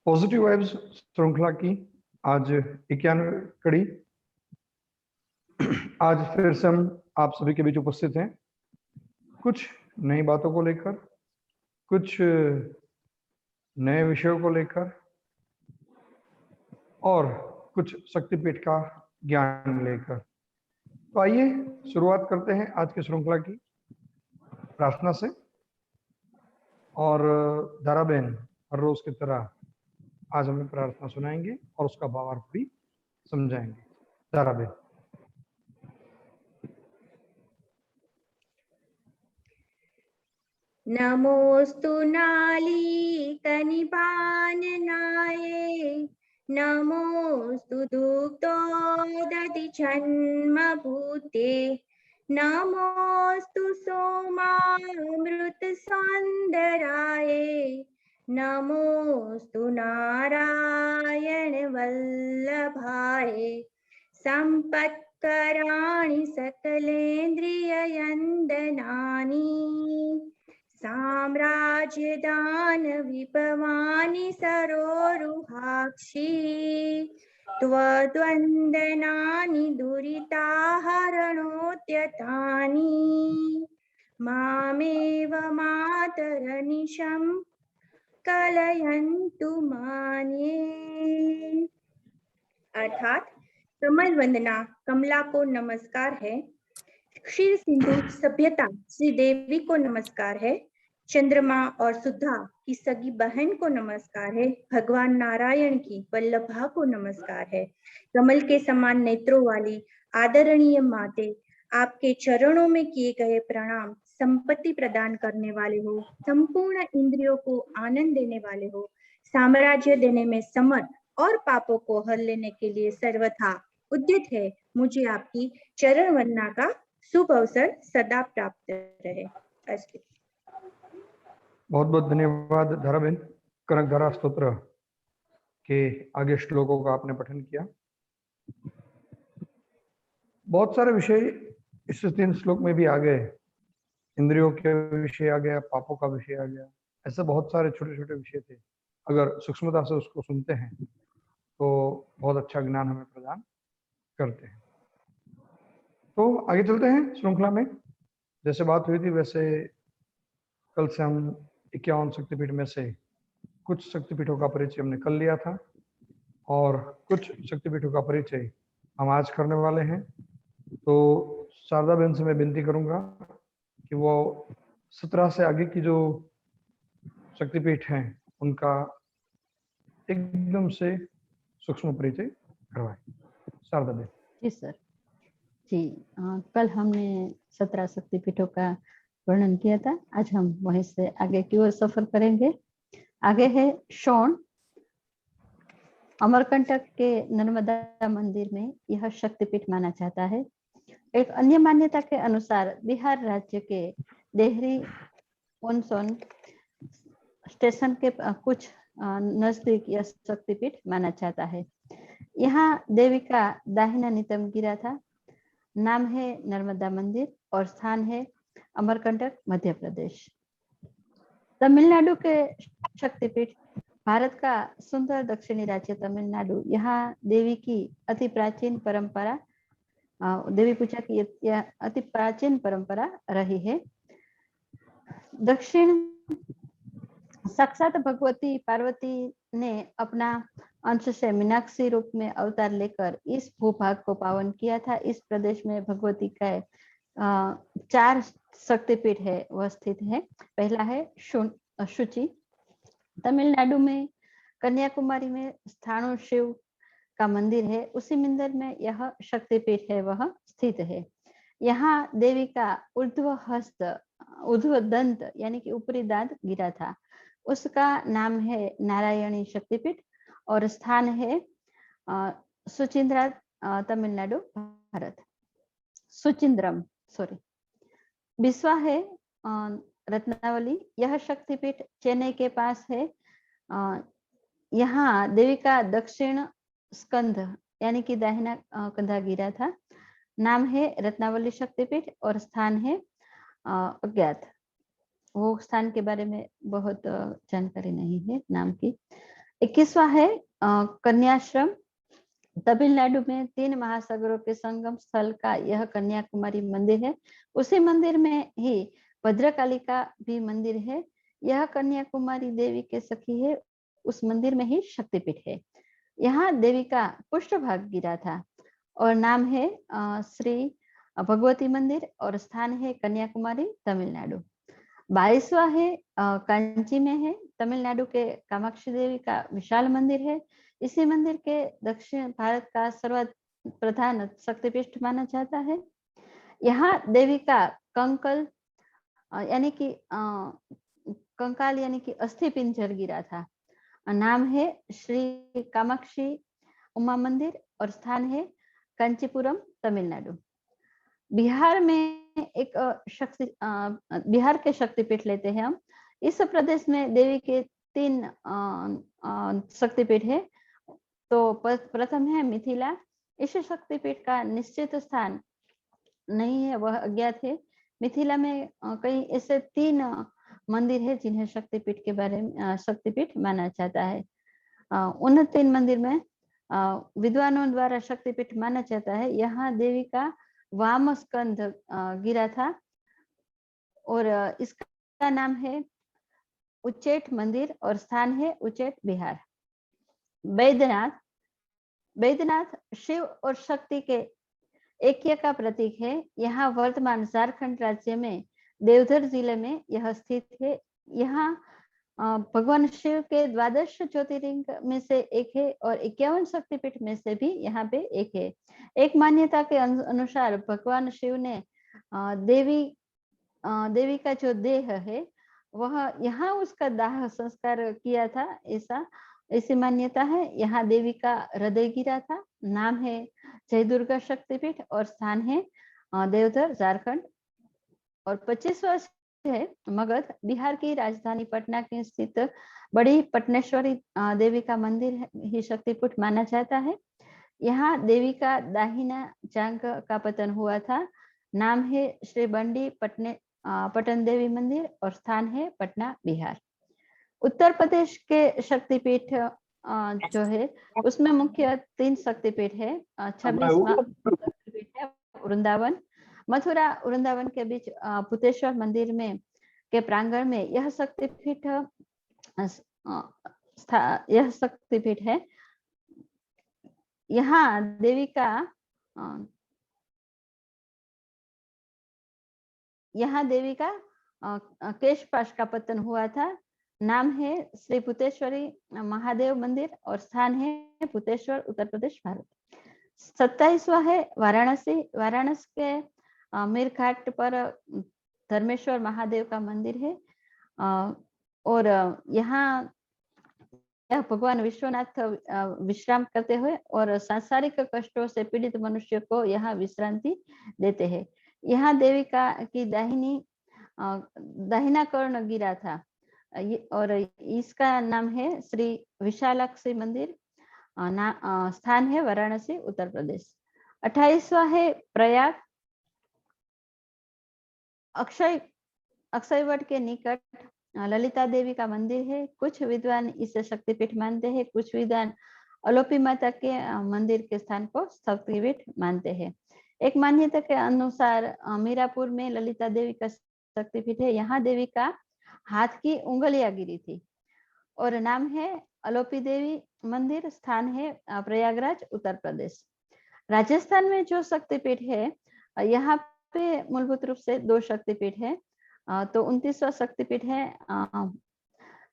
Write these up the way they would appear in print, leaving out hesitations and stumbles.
Positive vibes श्रृंखला की आज 91वीं कड़ी। आज फिर से हम आप सभी के बीच उपस्थित हैं कुछ नई बातों को लेकर, कुछ नए विषयों को लेकर और कुछ शक्तिपीठ का ज्ञान लेकर। तो आइए शुरुआत करते हैं आज की श्रृंखला की प्रार्थना से। और दाराबेन हर रोज की तरह आज हमें प्रार्थना सुनाएंगे और उसका भावार्थ भी समझाएंगे। दाराबेन। नमोस्तु नालीकनिपाननाये, नमोस्तु दुग्धोदधिजन्मभूते, नमोस्तु सोमामृतसौन्दराये, नमोस्तु नारायणवल्लभाय, संपत्कराणि सकलेन्द्रिययन्दनानि, साम्राज्यदान विभवानि सरोरुहाक्षी, त्वद्वन्दनानि दुरिताहरणोद्यतानि, मामेव मातरनिशं कलयन्तु मान्ये। अर्थात कमल वंदना कमला को नमस्कार है, क्षीर सिंधु सभ्यता श्री देवी को नमस्कार है, चंद्रमा और सुधा की सगी बहन को नमस्कार है, भगवान नारायण की वल्लभा को नमस्कार है। कमल के समान नेत्रों वाली आदरणीय माते, आपके चरणों में किए गए प्रणाम। संपत्ति प्रदान करने वाले हो, संपूर्ण इंद्रियों को आनंद देने वाले हो, साम्राज्य देने में समर्थ और पापों को हर लेने के लिए सर्वथा उद्यत है। मुझे आपकी चरण वंदना का शुभ अवसर सदा प्राप्त रहे। अस्तु। बहुत बहुत धन्यवाद धाराबेन। कनकधारा स्तोत्र के आगे श्लोकों का आपने पठन किया। बहुत सारे विषय इस 3 श्लोक में भी आ गए। इंद्रियों के विषय आ गया, पापों का विषय आ गया, ऐसे बहुत सारे छोटे छोटे विषय थे। अगर सूक्ष्मता से उसको सुनते हैं तो बहुत अच्छा ज्ञान हमें प्रदान करते हैं। तो आगे चलते हैं श्रृंखला में। जैसे बात हुई थी वैसे कल से हम 51 शक्तिपीठ में से कुछ शक्तिपीठों का परिचय हमने कल लिया था और कुछ शक्तिपीठों का परिचय हम आज करने वाले हैं। तो शारदा बहन से मैं विनती करूंगा कि वो 17 से आगे की जो शक्तिपीठ हैं उनका एकदम से सूक्ष्म परिचय करवाएं। शारदा बहन। जी सर। जी कल हमने 17 शक्तिपीठों का वर्णन किया था। आज हम वहीं से आगे की ओर सफर करेंगे। आगे है शोण। अमरकंटक के नर्मदा मंदिर में यह शक्तिपीठ माना जाता है। एक अन्य मान्यता के अनुसार बिहार राज्य के देहरी ओनसोन स्टेशन के कुछ नजदीक यह शक्तिपीठ माना जाता है। यहाँ देवी का दाहिना नितंब गिरा था। नाम है नर्मदा मंदिर और स्थान है अमरकंटक, मध्य प्रदेश। तमिलनाडु के शक्तिपीठ। भारत का सुंदर दक्षिणी राज्य तमिलनाडु, यहाँ देवी की अति प्राचीन परंपरा, देवी पूजा की अति प्राचीन परंपरा रही है। दक्षिण साक्षात भगवती पार्वती ने अपना अंश से मीनाक्षी रूप में अवतार लेकर इस भूभाग को पावन किया था। इस प्रदेश में भगवती का 4 शक्तिपीठ है, वह स्थित है। पहला है शुचि। तमिलनाडु में कन्याकुमारी में स्थाणु शिव का मंदिर है। उसी मंदिर में यह शक्तिपीठ है, वह स्थित है। यहाँ देवी का ऊर्ध्व दंत यानी कि ऊपरी दांत गिरा था। उसका नाम है नारायणी शक्तिपीठ और स्थान है सुचिंद्रा, तमिलनाडु, भारत। सुचिंद्रम बिस्वा है रत्नावली। यह शक्तिपीठ चेन्नई के पास है। यहाँ देवी का दक्षिण स्कंध यानी कि दाहिना कंधा गिरा था। नाम है रत्नावली शक्तिपीठ और स्थान है अज्ञात। वो स्थान के बारे में बहुत जानकारी नहीं है नाम की। 21वां है कन्याश्रम। तमिलनाडु में 3 महासागरों के संगम स्थल का यह कन्याकुमारी मंदिर है। उसी मंदिर में ही भद्रकालिका भी मंदिर है। यह कन्याकुमारी देवी के सखी है। उस मंदिर में ही शक्तिपीठ है। यहाँ देवी का पुष्ठभाग गिरा था और नाम है श्री भगवती मंदिर और स्थान है कन्याकुमारी, तमिलनाडु। 22वां है कांची में है। तमिलनाडु के कामाक्षी देवी का विशाल मंदिर है। इसी मंदिर के दक्षिण भारत का सर्वप्रधान शक्तिपीठ माना जाता है। यहाँ देवी का कंकल यानी कि कंकाल यानी कि अस्थि पिंजर गिरा था। नाम है श्री कामाक्षी उमा मंदिर और स्थान है कांचीपुरम, तमिलनाडु। बिहार में एक बिहार के शक्तिपीठ लेते हैं हम। इस प्रदेश में देवी के 3 शक्तिपीठ है। तो प्रथम है मिथिला। इस शक्तिपीठ का निश्चित स्थान नहीं है, वह अज्ञात है। मिथिला में कई ऐसे 3 मंदिर है जिन्हें शक्तिपीठ के बारे में शक्तिपीठ माना जाता है। उन 3 मंदिर में विद्वानों द्वारा शक्तिपीठ माना जाता है। यहाँ देवी का वाम स्कंध गिरा था और इसका नाम है उच्चैठ मंदिर और स्थान है उच्चैठ, बिहार। बैद्यनाथ। बैद्यनाथ शिव और शक्ति के ऐक्य का प्रतीक है। यहाँ वर्तमान झारखंड राज्य में देवघर जिले में यह स्थित है। यहाँ भगवान शिव के 12 ज्योतिर्लिंग में से एक है और 51 शक्तिपीठ में से भी यहाँ पे एक है। एक मान्यता के अनुसार भगवान शिव ने देवी का जो देह है वह यहाँ उसका दाह संस्कार किया था, ऐसी मान्यता है। यहाँ देवी का हृदय गिरा था। नाम है जय दुर्गा शक्तिपीठ और स्थान है देवघर, झारखंड। और 25वां है मगध। बिहार की राजधानी पटना के स्थित बड़ी पटनेश्वरी देवी का मंदिर ही शक्तिपीठ माना जाता है। यहाँ देवी का दाहिना जांघ का पतन हुआ था। नाम है श्री बंडी पटन देवी मंदिर और स्थान है पटना, बिहार। उत्तर प्रदेश के शक्तिपीठ जो है उसमें मुख्य 3 शक्तिपीठ है। 26वां शक्तिपीठ है वृंदावन। मथुरा वृंदावन के बीच भूतेश्वर मंदिर में के प्रांगण में यह शक्तिपीठ है। यहाँ देवी का केशपाश का पतन हुआ था। नाम है श्री भूतेश्वरी महादेव मंदिर और स्थान है भूतेश्वर, उत्तर प्रदेश, भारत। 27वां है वाराणसी। वाराणसी के मीर घाट पर धर्मेश्वर महादेव का मंदिर है और यहाँ भगवान विश्वनाथ विश्राम करते हुए और सांसारिक कष्टों से पीड़ित मनुष्य को यहाँ विश्रांति देते हैं। यहाँ देवी की दाहिना कर्ण गिरा था और इसका नाम है श्री विशालाक्षी मंदिर। स्थान है वाराणसी, उत्तर प्रदेश। 28वां है प्रयाग। अक्षयवट के निकट ललिता देवी का मंदिर है। कुछ विद्वान इसे शक्तिपीठ मानते हैं, कुछ विद्वान अलोपी माता के मंदिर के स्थान को शक्तिपीठ मानते हैं। एक मान्यता के अनुसार मीरापुर में ललिता देवी का शक्तिपीठ है। यहाँ देवी का हाथ की उंगलियां गिरी थी और नाम है अलोपी देवी मंदिर। स्थान है प्रयागराज, उत्तर प्रदेश। राजस्थान में जो शक्तिपीठ है यहाँ पे मूलभूत रूप से 2 शक्तिपीठ है। तो 29वां शक्तिपीठ है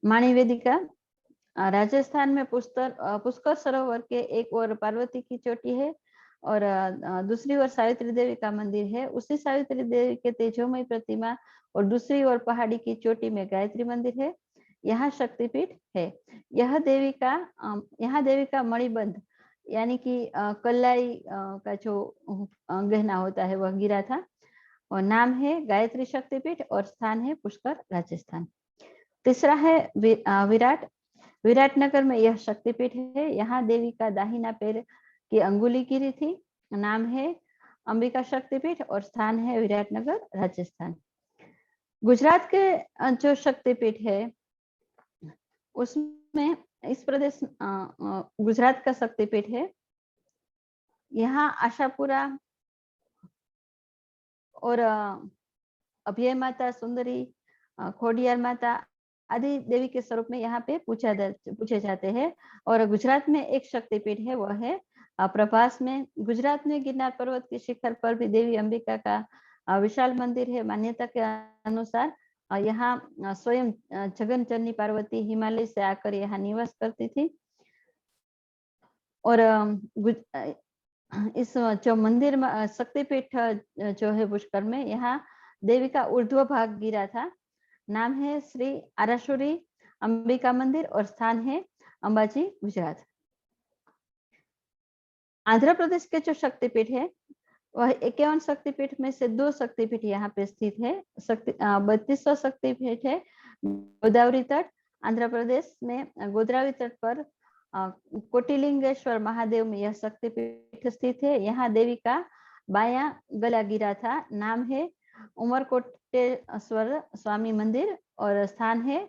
माणिवेदिका। राजस्थान में पुष्कर सरोवर के एक ओर पार्वती की चोटी है और दूसरी ओर सावित्री देवी का मंदिर है। उसी सावित्री देवी के तेजोमयी प्रतिमा और दूसरी ओर पहाड़ी की चोटी में गायत्री मंदिर है। यहाँ शक्तिपीठ है। यहाँ देवी का मणिबंध यानी कि कलाई का जो गहना होता है वह गिरा था और नाम है गायत्री शक्तिपीठ और स्थान है पुष्कर, राजस्थान। तीसरा है विराटनगर में यह शक्तिपीठ है। यहाँ देवी का दाहिना पैर की अंगुली गिरी थी। नाम है अंबिका शक्तिपीठ और स्थान है विराटनगर, राजस्थान। गुजरात के जो शक्तिपीठ है उसमें इस प्रदेश गुजरात का शक्तिपीठ है। यहाँ आशापुरा और अभय माता, सुंदरी, खोडियार माता आदि देवी के स्वरूप में यहाँ पे पूछे जाते हैं। और गुजरात में एक शक्तिपीठ है, वह है प्रभास में। गुजरात में गिरनार पर्वत के शिखर पर भी देवी अंबिका का विशाल मंदिर है। मान्यता के अनुसार यहाँ स्वयं जगन पार्वती हिमालय से आकर यहाँ निवास करती थी। और इस जो मंदिर में शक्तिपीठ जो है पुष्कर में, यहाँ देवी का ऊर्ध्व भाग गिरा था। नाम है श्री आरासुरी अंबिका मंदिर और स्थान है अंबाजी, गुजरात। आंध्र प्रदेश के जो शक्तिपीठ है वह 51 शक्तिपीठ में से 2 शक्तिपीठ यहाँ पे स्थित है। 32वां शक्तिपीठ है गोदावरी तट, आंध्र प्रदेश में गोदावरी तट पर कोटिलिंगेश्वर महादेव में यह शक्तिपीठ स्थित है। यहाँ देवी का बायां गला गिरा था। नाम है उमरकोटेश्वर स्वामी मंदिर और स्थान है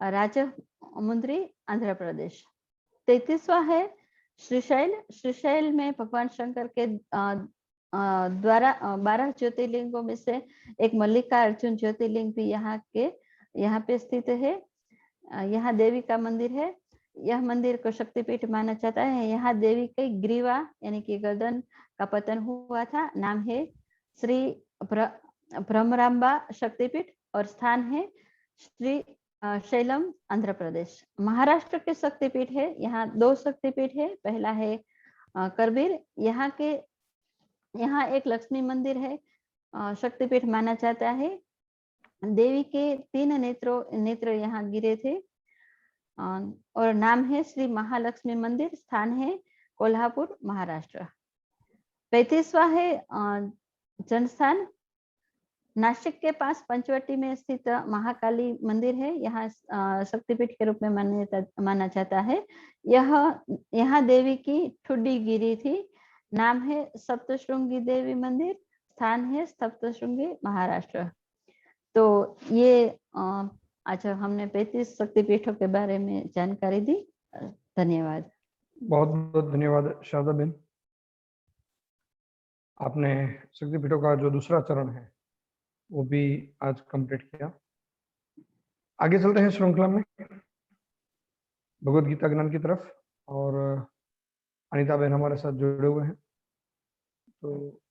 राजमुंद्री, आंध्र प्रदेश। 33वां है श्रीशैल। श्रीशैल में भगवान शंकर के द्वारा 12 ज्योतिर्लिंगों में से एक मल्लिकार्जुन ज्योतिर्लिंग भी यहाँ पे स्थित है। यहाँ देवी का मंदिर है। यह मंदिर को शक्तिपीठ माना जाता है। यहाँ देवी के ग्रीवा यानी कि गर्दन का पतन हुआ था। नाम है श्री भ्रमरांबा शक्तिपीठ और स्थान है श्री शैलम, आंध्र प्रदेश। महाराष्ट्र के शक्तिपीठ है। यहाँ 2 शक्तिपीठ है। पहला है करबीर। यहाँ एक लक्ष्मी मंदिर है, शक्तिपीठ माना जाता है। देवी के 3 नेत्र यहाँ गिरे थे और नाम है श्री महालक्ष्मी मंदिर, स्थान है कोल्हापुर, महाराष्ट्र। 35वां है जनस्थान। नासिक के पास पंचवटी में स्थित महाकाली मंदिर है। यहाँ शक्तिपीठ के रूप में माना जाता है। यहाँ देवी की ठुड्डी गिरी थी। नाम है सप्तशृंगी देवी मंदिर, स्थान है सप्तशृंगी, महाराष्ट्र। तो ये आज हमने 35 शक्तिपीठों के बारे में जानकारी दी। धन्यवाद। बहुत बहुत धन्यवाद शारदा बेन। आपने शक्तिपीठों का जो दूसरा चरण है वो भी आज कंप्लीट किया। आगे चलते हैं श्रृंखला में भगवद गीता ज्ञान की तरफ, और अनीता बहन हमारे साथ जुड़े हुए हैं। तो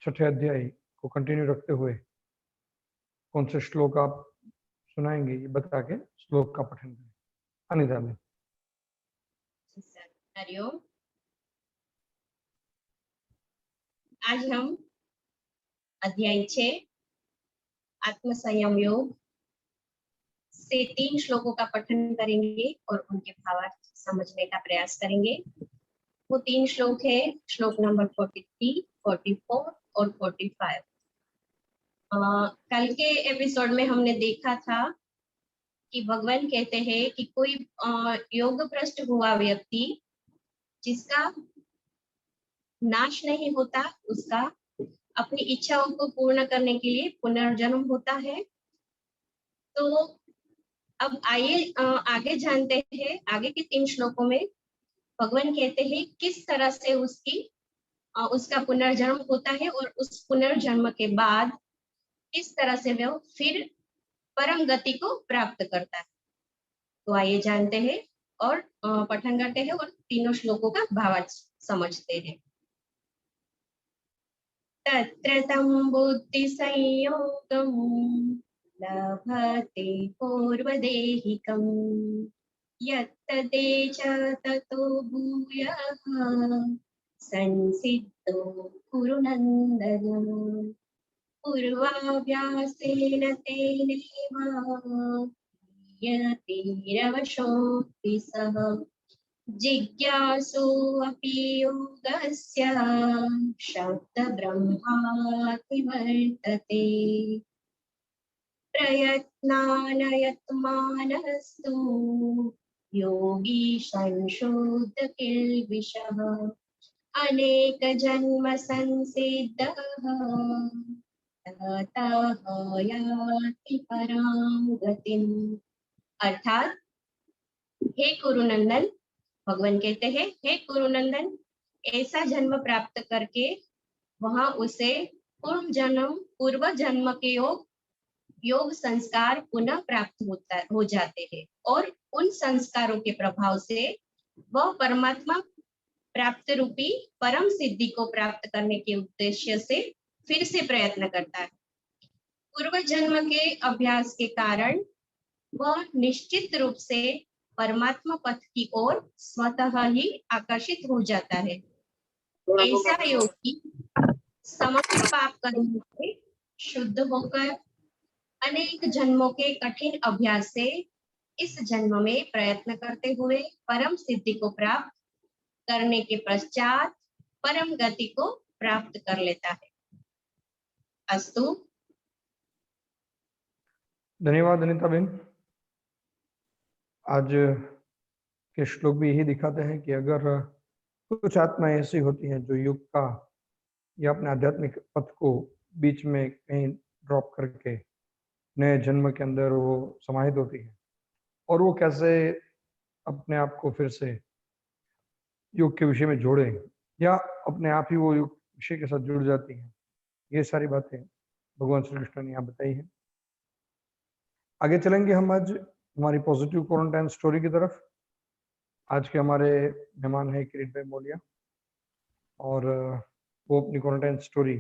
6ठे अध्याय को कंटिन्यू रखते हुए कौन से श्लोक आप सुनाएंगे, ये बता के श्लोक का पठन करें। अनीता बहन। हरिओम। आज हम अध्याय 6 आत्म संयम योग से 3 श्लोकों का पठन करेंगे और उनके भावार्थ समझने का प्रयास करेंगे। वो 3 श्लोक है, श्लोक नंबर 43, 44 और 45। कल के एपिसोड में हमने देखा था कि भगवान कहते हैं कि कोई योग भ्रष्ट हुआ व्यक्ति जिसका नाश नहीं होता, उसका अपनी इच्छाओं को पूर्ण करने के लिए पुनर्जन्म होता है। तो अब आइए आगे जानते हैं। आगे के 3 श्लोकों में भगवान कहते हैं किस तरह से उसका पुनर्जन्म होता है और उस पुनर्जन्म के बाद किस तरह से वह फिर परम गति को प्राप्त करता है। तो आइए जानते हैं और पठन करते हैं और तीनों श्लोकों का भावार्थ समझते हैं। तत्र तं बुद्धि संयोगं लभते पूर्वदेहिकं यत्तदेच ततो भूयः संसिद्धो कुरु नन्दन। पूर्वाभ्यासेन तेनैव यतिरवशोऽपि सः जिज्ञासु अपि योगस्य शब्दब्रह्माति वर्तते। प्रयत्नानयत्मानस्तु योगी संशोध किल्बिषः अनेकजन्म संसिद्धः ततः याति परां गतिम्। अर्थात हे कुरुनंदन, भगवान कहते हैं, हे कुरुनंदन, ऐसा जन्म प्राप्त करके वहां उसे पूर्व जन्म के योग संस्कार पुनः प्राप्त हो जाते हैं और उन संस्कारों के प्रभाव से वह परमात्मा प्राप्त रूपी परम सिद्धि को प्राप्त करने के उद्देश्य से फिर से प्रयत्न करता है। पूर्व जन्म के अभ्यास के कारण वह निश्चित रूप से परमात्मा पथ की ओर स्वतः ही आकर्षित हो जाता है। ऐसा योगी समस्त पाप कर्मों से शुद्ध होकर अनेक जन्मों के कठिन अभ्यास से इस जन्म में प्रयत्न करते हुए परम सिद्धि को प्राप्त करने के पश्चात परम गति को प्राप्त कर लेता है। अस्तु। धन्यवाद अनिता बेन। आज के श्लोक भी यही दिखाते हैं कि अगर कुछ आत्माएं ऐसी होती हैं जो युग का या अपने आध्यात्मिक पथ को बीच में कहीं ड्रॉप करके नए जन्म के अंदर वो समाहित होती है और वो कैसे अपने आप को फिर से योग के विषय में जोड़े या अपने आप ही वो योग विषय के साथ जुड़ जाती हैं, ये सारी बातें भगवान श्री कृष्ण ने यहाँ बताई है। आगे चलेंगे हम आज हमारी पॉजिटिव क्वारंटाइन स्टोरी की तरफ। आज के हमारे मेहमान है किरीट भाई मोलिया और वो अपनी क्वारंटाइन स्टोरी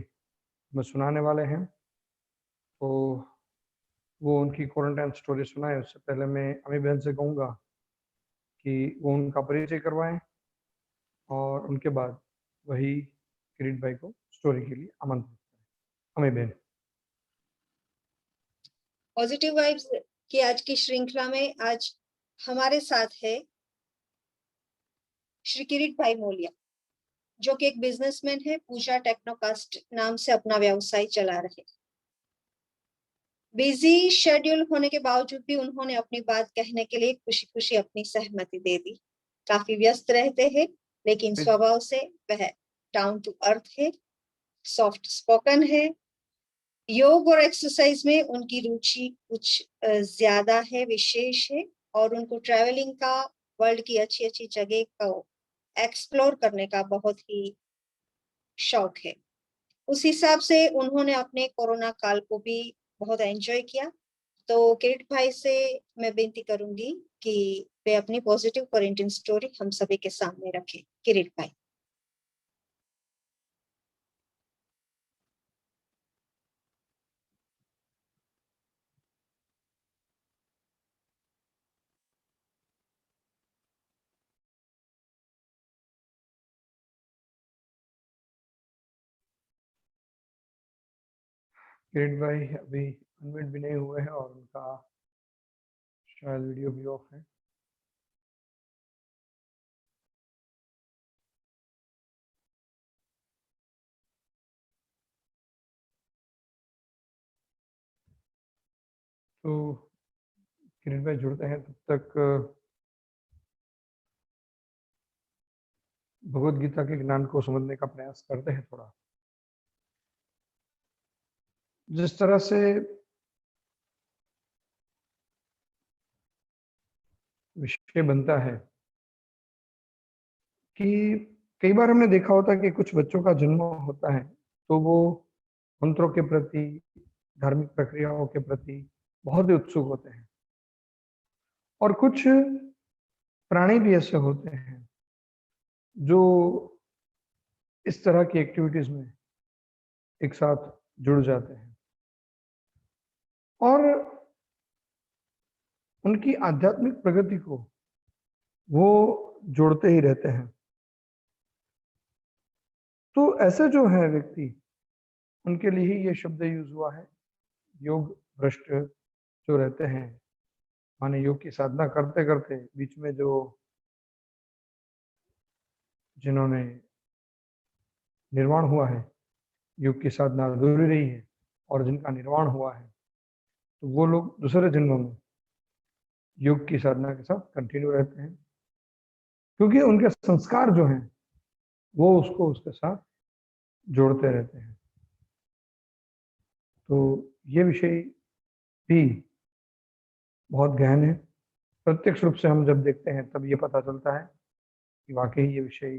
में सुनाने वाले हैं। तो वो उनकी क्वारंटाइन स्टोरी सुनाए उससे पहले मैं अमी बहन से कहूँगा कि वो उनका परिचय करवाएं और उनके बाद वही किरीट भाई को स्टोरी के लिए आमंत्रित करें। अमी बहन। पॉजिटिव वाइब्स की आज की श्रृंखला में आज हमारे साथ है श्री किरीट भाई मोलिया, जो कि एक बिजनेसमैन है। पूजा टेक्नोकास्ट नाम से अपना व्यवसाय चला रहे। बिजी शेड्यूल होने के बावजूद भी उन्होंने अपनी बात कहने के लिए खुशी खुशी अपनी सहमति दे दी। काफी व्यस्त रहते हैं, लेकिन स्वभाव से वह डाउन टू अर्थ है, सॉफ्ट स्पोकन है। योग और एक्सरसाइज में उनकी रुचि कुछ ज्यादा है, विशेष है, और उनको ट्रैवलिंग का, वर्ल्ड की अच्छी अच्छी जगह को एक्सप्लोर करने का बहुत ही शौक है। उस हिसाब से उन्होंने अपने कोरोना काल को भी बहुत एंजॉय किया। तो किरीट भाई से मैं विनती करूंगी कि वे अपनी पॉजिटिव क्वारंटाइन स्टोरी हम सभी के सामने रखें। किरीट भाई। किरीट भाई अभी अनम्यूट भी नहीं हुए हैं और उनका शायद वीडियो भी ऑफ है। तो किरीट भाई जुड़ते हैं तब तक भगवत गीता के ज्ञान को समझने का प्रयास करते हैं। थोड़ा जिस तरह से विषय बनता है कि कई बार हमने देखा होता है कि कुछ बच्चों का जन्म होता है तो वो मंत्रों के प्रति, धार्मिक प्रक्रियाओं के प्रति बहुत ही उत्सुक होते हैं, और कुछ प्राणी भी ऐसे होते हैं जो इस तरह की एक्टिविटीज में एक साथ जुड़ जाते हैं और उनकी आध्यात्मिक प्रगति को वो जोड़ते ही रहते हैं। तो ऐसे जो है व्यक्ति, उनके लिए ही ये शब्द यूज हुआ है, योग भ्रष्ट जो रहते हैं, माने योग की साधना करते करते बीच में जो जिन्होंने निर्वाण हुआ है, योग की साधना अधूरी रही है और जिनका निर्वाण हुआ है, तो वो लोग दूसरे जन्मों में योग की साधना के साथ कंटिन्यू रहते हैं, क्योंकि उनके संस्कार जो हैं वो उसको उसके साथ जोड़ते रहते हैं। तो ये विषय भी बहुत गहन है प्रत्यक्ष रूप से हम जब देखते हैं तब ये पता चलता है कि वाकई ये विषय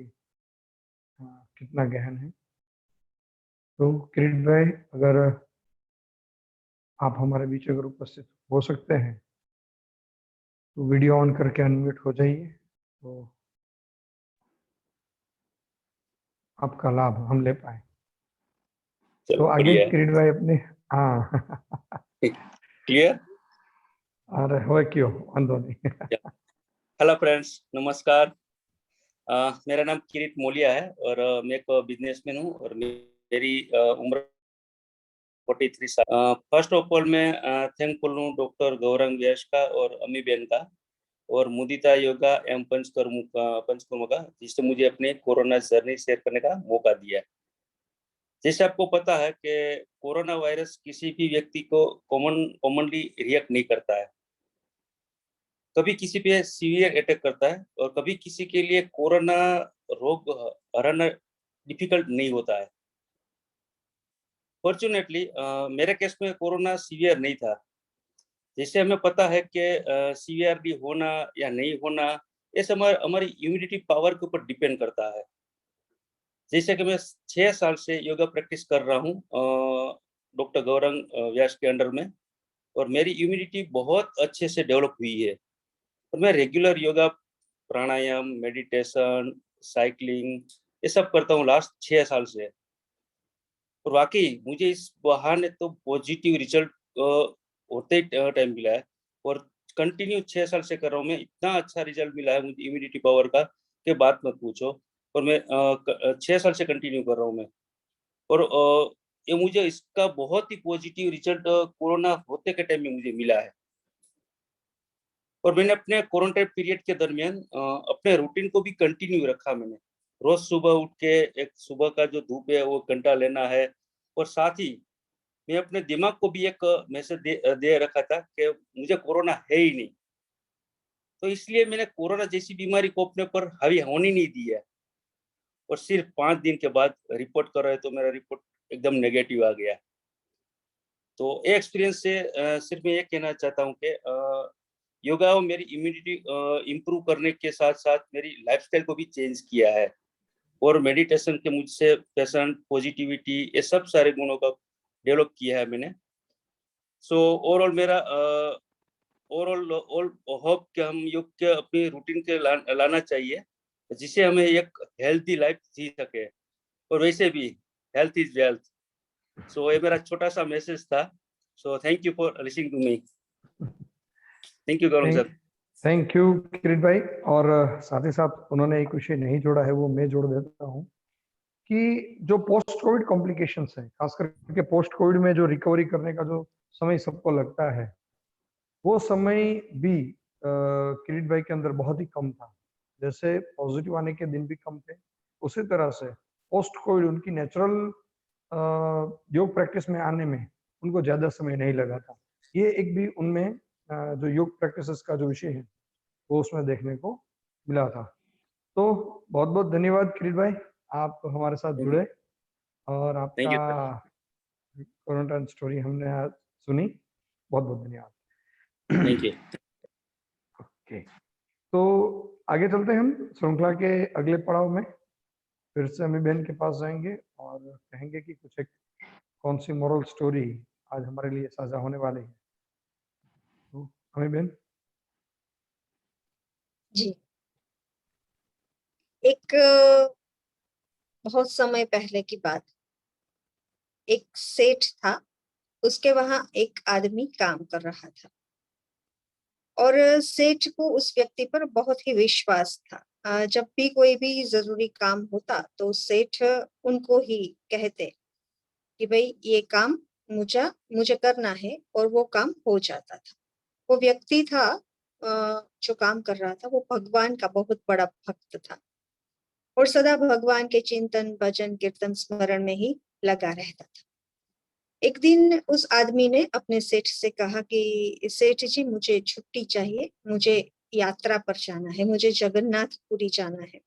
कितना गहन है। तो किरीट भाई, अगर आप हमारे बीच अगर उपस्थित हो सकते हैं तो वीडियो ऑन करके अनम्यूट हो जाइए, तो आपका लाभ हम ले पाए। तो चलो आगे बढ़िया है। किरीट भाई अपने, हाँ क्लियर। अरे हो क्यों, वांधो नहीं। हेलो फ्रेंड्स, नमस्कार। मेरा नाम किरीट मोलिया है और मैं एक बिजनेसमैन हूँ और मेरी उम्र 43 साल। फर्स्ट ऑफ ऑल मैं थैंकफुल हूँ डॉक्टर गौरंग व्यास का और अम्मी बहन का और मुदिता योगा एवं पंचकर्म का, जिससे मुझे अपने कोरोना जर्नी शेयर करने का मौका दिया है। जैसे आपको पता है कि कोरोना वायरस किसी भी व्यक्ति को कॉमनली रिएक्ट नहीं करता है। कभी किसी पे सीवियर अटैक करता है और कभी किसी के लिए कोरोना रोग हराना डिफिकल्ट नहीं होता है। फॉर्चुनेटली मेरे केस में कोरोना सीवियर नहीं था। जैसे हमें पता है कि सीवियरली होना या नहीं होना ये सब हमारी इम्यूनिटी पावर के ऊपर डिपेंड करता है। जैसे कि मैं 6 साल से योगा प्रैक्टिस कर रहा हूँ डॉक्टर गौरंग व्यास के अंडर में, और मेरी इम्यूनिटी बहुत अच्छे से डेवलप हुई है। और मैं रेगुलर योगा, प्राणायाम, मेडिटेशन, साइकिलिंग ये सब करता हूँ लास्ट 6 साल से। और वाकई मुझे इस बहाने तो पॉजिटिव रिजल्ट होते टाइम मिला है और कंटिन्यू 6 साल से कर रहा हूँ मैं। इतना अच्छा रिजल्ट मिला है मुझे इम्यूनिटी पावर का कि बात मत पूछो। और मैं 6 साल से कंटिन्यू कर रहा हूँ मैं। और ये मुझे इसका बहुत ही पॉजिटिव रिजल्ट कोरोना होते के टाइम में मुझे मिला है। और मैंने अपने क्वारंटाइन पीरियड के दरमियान अपने रूटीन को भी कंटिन्यू रखा मैंने। रोज सुबह उठ के एक सुबह का जो धूप है वो घंटा लेना है, और साथ ही मैं अपने दिमाग को भी एक मैसेज दे रखा था कि मुझे कोरोना है ही नहीं। तो इसलिए मैंने कोरोना जैसी बीमारी को अपने ऊपर हावी होने नहीं दी है। और सिर्फ 5 दिन के बाद रिपोर्ट कर रहे तो मेरा रिपोर्ट एकदम नेगेटिव आ गया। तो ये एक्सपीरियंस से सिर्फ मैं ये कहना चाहता हूँ कि योगा मेरी इम्यूनिटी इम्प्रूव करने के साथ साथ मेरी लाइफस्टाइल को भी चेंज किया है। और मेडिटेशन के मुझसे पैशन, पॉजिटिविटी ये सब सारे गुणों का डेवलप किया है मैंने। सो ओवरऑल मेरा ओवरऑल ऑल होप कि हम योग के अपनी रूटीन के लाना चाहिए, जिससे हमें एक हेल्थी लाइफ जी सके। और वैसे भी हेल्थ इज वेल्थ। सो ये मेरा छोटा सा मैसेज था। So thank you for listening to me. Thank you Gaurav sir. Thank you Kirit भाई। और साथ ही साथ उन्होंने एक विषय नहीं जोड़ा है, वो मैं जोड़ देता हूँ कि जो पोस्ट कोविड कॉम्प्लिकेशंस है, खास करके पोस्ट कोविड में जो रिकवरी करने का जो समय सबको लगता है, वो समय भी किरीट भाई के अंदर बहुत ही कम था। जैसे पॉजिटिव आने के दिन भी कम थे, उसी तरह से पोस्ट कोविड उनकी नेचुरल योग प्रैक्टिस में आने में उनको ज्यादा समय नहीं लगा था। ये एक भी उनमें जो योग प्रैक्टिसेस का जो विषय है वो उसमें देखने को मिला था। तो बहुत बहुत धन्यवाद किरीट भाई, आप हमारे साथ जुड़े और थैंक आपका यू सर। क्वारंटाइन स्टोरी हमने आज सुनी। बहुत बहुत धन्यवाद। Thank you. ओके, तो आगे चलते हैं हम श्रृंखला के अगले पड़ाव में। फिर से अम्मी बहन के पास जाएंगे और कहेंगे कि कुछ एक कौन सी मोरल स्टोरी आज हमारे लिए साझा होने वाली है। तो अम्मी बहन। जी, एक बहुत समय पहले की बात। एक सेठ था, उसके वहां एक आदमी काम कर रहा था और सेठ को उस व्यक्ति पर बहुत ही विश्वास था। जब भी कोई भी जरूरी काम होता तो सेठ उनको ही कहते कि भाई ये काम मुझे करना है, और वो काम हो जाता था। वो व्यक्ति था जो काम कर रहा था, वो भगवान का बहुत बड़ा भक्त था और सदा भगवान के चिंतन, भजन, कीर्तन, स्मरण में ही लगा रहता था। एक दिन उस आदमी ने अपने सेठ से कहा कि सेठ जी, मुझे छुट्टी चाहिए, मुझे यात्रा पर जाना है, मुझे जगन्नाथपुरी जाना है।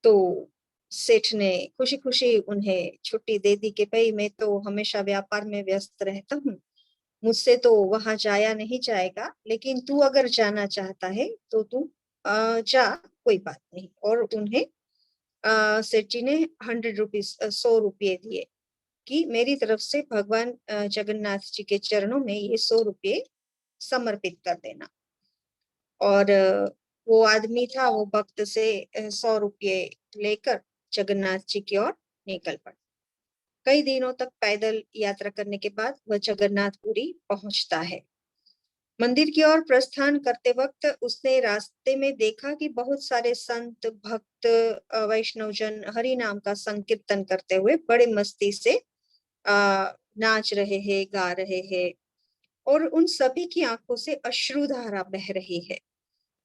तो सेठ ने खुशी खुशी उन्हें छुट्टी दे दी कि भाई मैं तो हमेशा व्यापार में व्यस्त रहता हूँ, मुझसे तो वहां जाया नहीं जाएगा, लेकिन तू अगर जाना चाहता है तो तू जा, कोई बात नहीं। और उन्हें सेठ जी ने 100 रुपीज 100 रुपये दिए कि मेरी तरफ से भगवान जगन्नाथ जी के चरणों में ये 100 रुपये समर्पित कर देना। और वो आदमी था, वो भक्त से 100 रुपये लेकर जगन्नाथ जी की ओर निकल पड़ा। कई दिनों तक पैदल यात्रा करने के बाद वह जगन्नाथपुरी पहुंचता है। मंदिर की ओर प्रस्थान करते वक्त उसने रास्ते में देखा कि बहुत सारे संत भक्त वैष्णवजन हरि नाम का संकीर्तन करते हुए बड़े मस्ती से नाच रहे हैं, गा रहे हैं, और उन सभी की आंखों से अश्रुधारा बह रही है।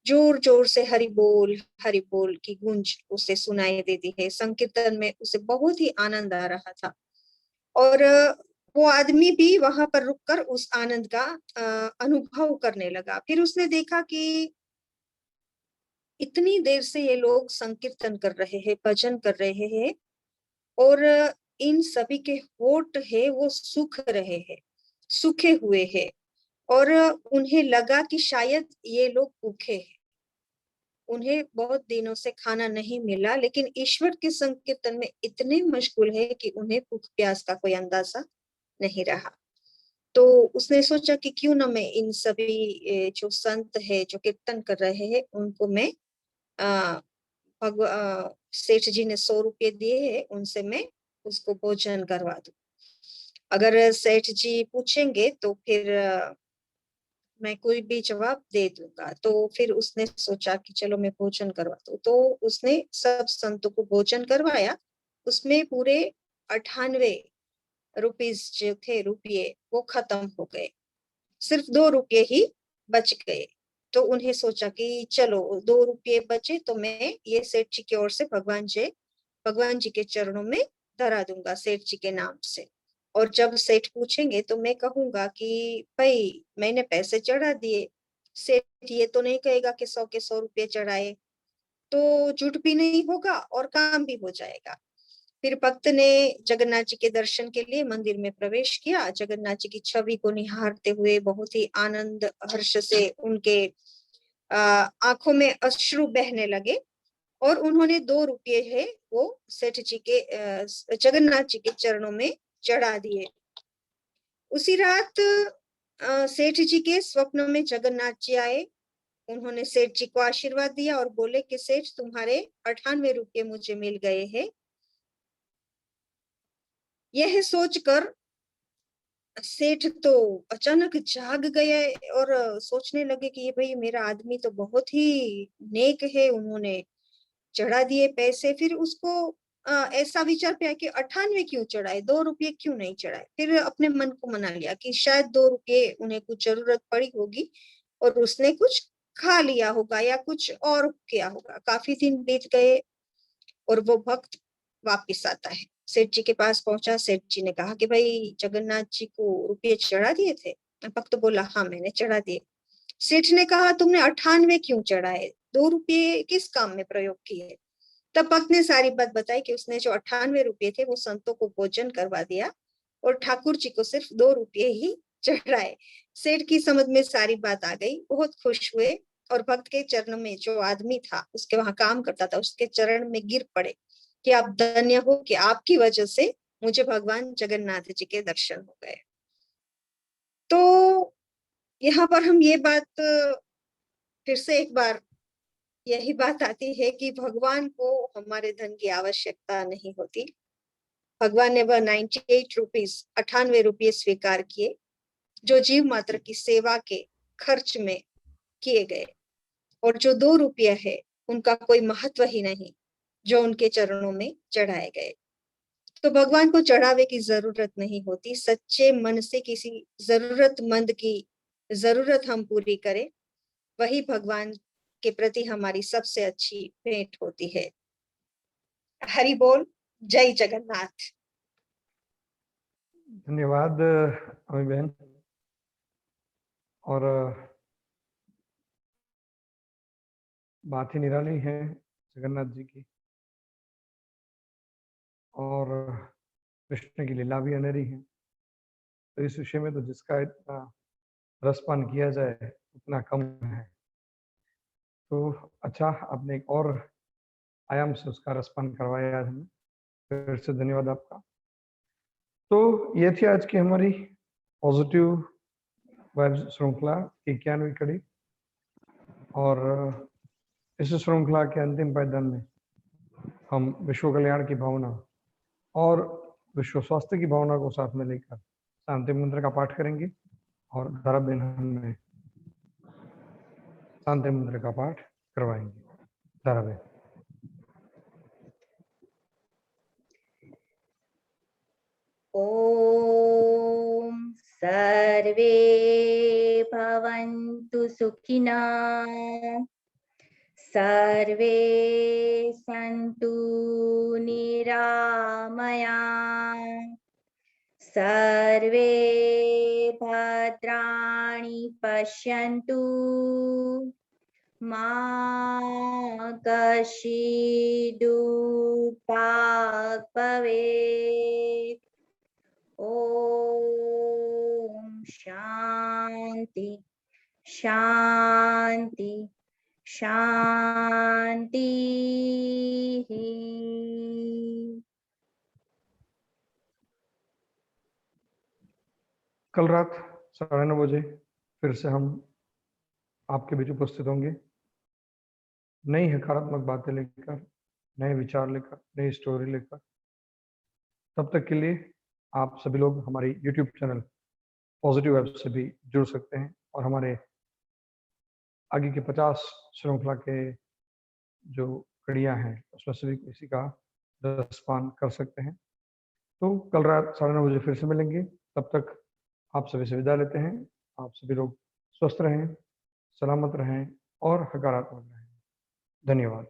जोर जोर से हरि बोल की गूंज उसे सुनाई देती है। संकीर्तन में उसे बहुत ही आनंद आ रहा था, और वो आदमी भी वहां पर रुककर उस आनंद का अनुभव करने लगा। फिर उसने देखा कि इतनी देर से ये लोग संकीर्तन कर रहे हैं, भजन कर रहे हैं, और इन सभी के होठ है वो सूख रहे हैं, सूखे हुए हैं, और उन्हें लगा कि शायद ये लोग भूखे हैं, उन्हें बहुत दिनों से खाना नहीं मिला, लेकिन ईश्वर के संकीर्तन में इतने मशगूल है कि उन्हें भूख प्यास का कोई अंदाजा नहीं रहा। तो उसने सोचा कि क्यों ना मैं इन सभी जो संत है जो कीर्तन कर रहे हैं उनको मैं सेठ जी ने 100 रुपये दिए हैं, उनसे मैं उसको भोजन करवा दूं। अगर सेठ जी पूछेंगे तो फिर मैं कोई भी जवाब दे दूंगा। तो फिर उसने सोचा कि चलो मैं भोजन करवा दूं। तो उसने सब संतों को भोजन करवाया। उसमें पूरे 98 रुपीस जो थे रुपये वो खत्म हो गए, सिर्फ 2 रुपये ही बच गए। तो उन्हें सोचा कि चलो 2 रुपये बचे तो मैं ये सेठ जी की ओर से भगवान जी के चरणों में धरा दूंगा सेठ जी के नाम से। और जब सेठ पूछेंगे तो मैं कहूंगा कि भाई मैंने पैसे चढ़ा दिए। सेठ ये तो नहीं कहेगा कि 100 के 100 रुपये चढ़ाए, तो झूठ भी नहीं होगा और काम भी हो जाएगा। फिर भक्त ने जगन्नाथ जी के दर्शन के लिए मंदिर में प्रवेश किया। जगन्नाथ जी की छवि को निहारते हुए बहुत ही आनंद हर्ष से उनके आंखों में अश्रु बहने लगे, और उन्होंने 2 रुपये है वो सेठ जी के जगन्नाथ जी के चरणों में चढ़ा दिए। उसी रात सेठ जी के स्वप्न में जगन्नाथ जी आए। उन्होंने सेठ जी को आशीर्वाद दिया और बोले कि सेठ तुम्हारे 98 रुपये मुझे मिल गए हैं। यह सोचकर सेठ तो अचानक जाग गए और सोचने लगे कि ये भाई मेरा आदमी तो बहुत ही नेक है, उन्होंने चढ़ा दिए पैसे। फिर उसको ऐसा विचार पे आया कि 98 क्यों चढ़ाए, 2 रुपये क्यों नहीं चढ़ाए। फिर अपने मन को मना लिया कि शायद 2 रुपये उन्हें कुछ जरूरत पड़ी होगी और उसने कुछ खा लिया होगा या कुछ और किया होगा। काफी दिन बीत गए और वो भक्त वापिस आता है, सेठ जी के पास पहुंचा। सेठ जी ने कहा कि भाई जगन्नाथ जी को रुपये चढ़ा दिए थे। भक्त बोला हाँ मैंने चढ़ा दिए। सेठ ने कहा तुमने 98 क्यों चढ़ाए, 2 रुपये किस काम में प्रयोग किए। तब भक्त ने सारी बात बताई कि उसने जो 98 रुपये थे वो संतों को भोजन करवा दिया और ठाकुर जी को सिर्फ 2 रुपये ही चढ़ाए। सेठ की समझ में सारी बात आ गई, बहुत खुश हुए और भक्त के चरणों में, जो आदमी था उसके वहां काम करता था, उसके चरण में गिर पड़े कि आप धन्य हो कि आपकी वजह से मुझे भगवान जगन्नाथ जी के दर्शन हो गए। तो यहाँ पर हम ये बात फिर से एक बार यही बात आती है कि भगवान को हमारे धन की आवश्यकता नहीं होती। भगवान ने वह 98 रुपये स्वीकार किए जो जीव मात्र की सेवा के खर्च में किए गए, और जो 2 रुपये है उनका कोई महत्व ही नहीं जो उनके चरणों में चढ़ाए गए। तो भगवान को चढ़ावे की जरूरत नहीं होती। सच्चे मन से किसी जरूरतमंद की जरूरत हम पूरी करें, वही भगवान के प्रति हमारी सबसे अच्छी भेंट होती है। हरि बोल, जय जगन्नाथ। धन्यवाद अमी बहन। और बात ही निराली है जगन्नाथ जी की, और कृष्ण की लीला भी अनेरी है। तो इस विषय में तो जिसका इतना रसपान किया जाए उतना कम है। तो अच्छा, आपने एक और आयाम से उसका रसपान करवाया आज हमें, फिर से धन्यवाद आपका। तो ये थी आज की हमारी पॉजिटिव वाइब्स श्रृंखला की 91वीं कड़ी, और इस श्रृंखला के अंतिम पायदान में हम विश्व कल्याण की भावना और विश्व स्वास्थ्य की भावना को साथ में लेकर शांति मंत्र का पाठ करेंगे और धारा बहन में शांति मंत्र का पाठ करवाएंगे। धारा बहन। ओम सर्वे भवन्तु सुखिनः, सर्वे सन्तु निरामयाः, सर्वे भद्राणि पश्यन्तु, मा कश्चित् दुःखभाग् भवेत्। ओम शांति शांति शांति। कल रात 9:30 बजे फिर से हम आपके बीच उपस्थित होंगे, नई सकारात्मक बातें लेकर, नए विचार लेकर, नई स्टोरी लेकर। तब तक के लिए आप सभी लोग हमारी YouTube चैनल पॉजिटिव वेब से भी जुड़ सकते हैं और हमारे आगे के 50 श्रृंखला के जो कड़ियां हैं उसमें सभी किसी का रसपान कर सकते हैं। तो कल रात 9:30 बजे फिर से मिलेंगे। तब तक आप सभी से विदा लेते हैं। आप सभी लोग स्वस्थ रहें, सलामत रहें और सकारात्मक रहें। धन्यवाद।